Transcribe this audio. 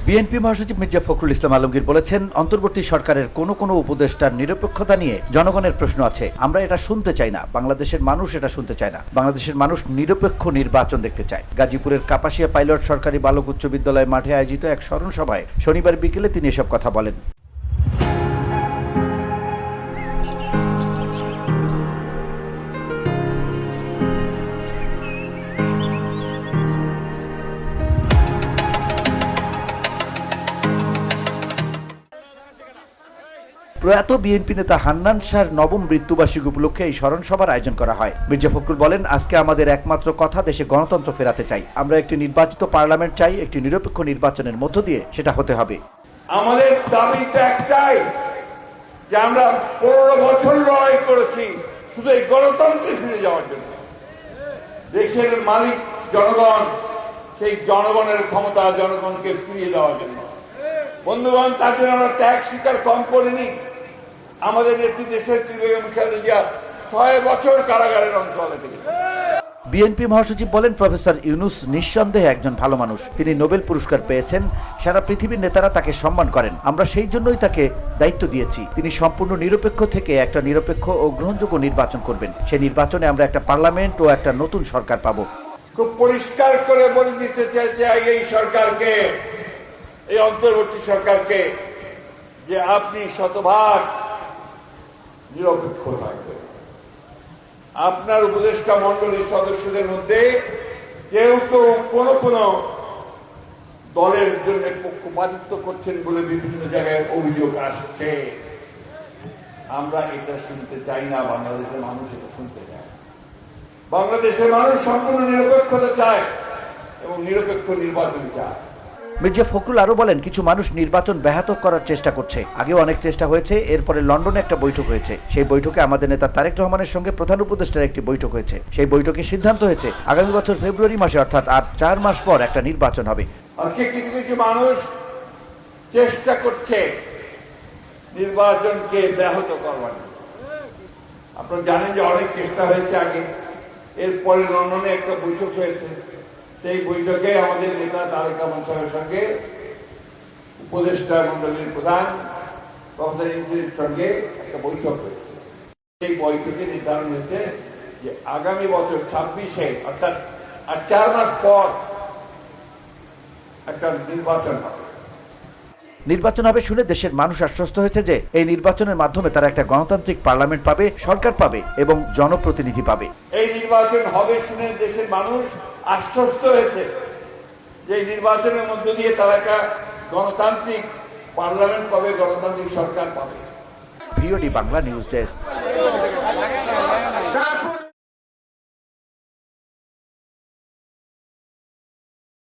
BNP মহাসচিব মির্জা ফখরুল ইসলাম আলমগীর বলেছেন, অন্তর্বর্তী সরকারের কোনো উপদেষ্টার নিরপেক্ষতা নিয়ে জনগণের প্রশ্ন আছে। আমরা এটা শুনতে চাই না, বাংলাদেশের মানুষ এটা শুনতে চায় না। বাংলাদেশের মানুষ নিরপেক্ষ নির্বাচন দেখতে চায়। গাজীপুরের কাপাসিয়া পাইলট সরকারি বালক উচ্চ বিদ্যালয় মাঠে আয়োজিত এক স্মরণ সভায় শনিবার বিকেলে তিনি এসব কথা বলেন। প্রয়াত বিএনপি নেতা হান্নান শাহর নবম মৃত্যুবার্ষিকী উপলক্ষে এই স্মরণ সভার আয়োজন করা হয়। মির্জা ফখরুল বলেন, আজকে আমাদের একমাত্র কথা দেশে গণতন্ত্র ফেরাতে চাই। আমরা একটি নির্বাচিত পার্লামেন্ট চাই, একটি নিরপেক্ষ নির্বাচনের মধ্য দিয়ে সেটা হতে হবে। আমাদের দাবিটা একটাই যে আমরা 15 বছর লড়াই করেছি শুধু এই গণতন্ত্রে ফিরে যাওয়ার জন্য। দেশের মালিক জনগণ, সেই জনগণের ক্ষমতা জনগণকে ফিরিয়ে দেওয়ার জন্য। বন্ধুগণ, তার জন্য আমরা ত্যাগ স্বীকার কম করিনি। আমাদের নেত্রী দেশের বেগম খালেদা জিয়া 6 বছর কারাগারের অঞ্চলে থেকে। বিএনপি মহাসচিব বলেন, প্রফেসর ইউনূস নিঃসন্দেহে একজন ভালো মানুষ। তিনি নোবেল পুরস্কার পেয়েছেন। সারা পৃথিবীর নেতারা তাকে সম্মান করেন। আমরা সেই জন্যই তাকে দায়িত্ব দিয়েছি। তিনি সম্পূর্ণ নিরপেক্ষ থেকে একটা নিরপেক্ষ ও গ্রহণযোগ্য নির্বাচন করবেন। সেই নির্বাচনে আমরা একটা পার্লামেন্ট ও একটা নতুন সরকার পাবো। খুব পরিষ্কার করে বলে দিতে চাই এই সরকারকে, এই অন্তর্বর্তী সরকারকে, যে আপনি শতভাগ নিরপেক্ষ থাকবেন। আপনার উপদেষ্টা মণ্ডলীর সদস্যদের মধ্যে কেউ কোনো দলের জন্য পক্ষপাতিত্ব করছেন বলে বিভিন্ন জায়গায় অভিযোগ আসছে। আমরা এটা শুনতে চাই না। বাংলাদেশের মানুষ এটা শুনতে চায়। বাংলাদেশের মানুষ সম্পূর্ণ নিরপেক্ষতা চায় এবং নিরপেক্ষ নির্বাচন চায়। মির্জা ফখরুল আরো বলেন, কিছু মানুষ নির্বাচন ব্যাহত করার চেষ্টা করছে। আগেও অনেক চেষ্টা হয়েছে। এরপরে লন্ডনে একটা বৈঠক হয়েছে। সেই বৈঠকে আমাদের নেতা তারেক রহমানের সঙ্গে প্রধান উপদেষ্টার একটি বৈঠক হয়েছে। সেই বৈঠকে সিদ্ধান্ত হয়েছে আগামী বছর ফেব্রুয়ারি মাসে, অর্থাৎ আর 4 মাস পর একটা নির্বাচন হবে। আজকে কিছু মানুষ চেষ্টা করছে নির্বাচনকে ব্যাহত করবার। আপনারা জানেন যে অনেক চেষ্টা হয়েছে আগে। এরপরে লন্ডনে একটা বৈঠক হয়েছে। সেই বৈঠকে আমাদের নেতা তারেক রহমান সাহেবের সঙ্গে উপদেষ্টা মন্ডলীর প্রধান প্রফেসর ইউনূসের সঙ্গে একটা বৈঠক হয়েছে। সেই বৈঠকে নির্ধারণ হয়েছে যে আগামী বছর 26-এ, অর্থাৎ আর 4 মাস পর একটা নির্বাচন হবে। নির্বাচন হবে শুনে দেশের মানুষ আশ্বস্ত হয়েছে যে এই নির্বাচনের মাধ্যমে তারা একটা গণতান্ত্রিক পার্লামেন্ট পাবে, সরকার পাবে এবং জনপ্রতিনিধি পাবে। এই নির্বাচন হবে শুনে দেশের মানুষ আশ্বস্ত হয়েছে যে এই নির্বাচনের মধ্য দিয়ে তারা একটা গণতান্ত্রিক পার্লামেন্ট পাবে, গণতান্ত্রিক সরকার পাবে। VOD Bangla news desk.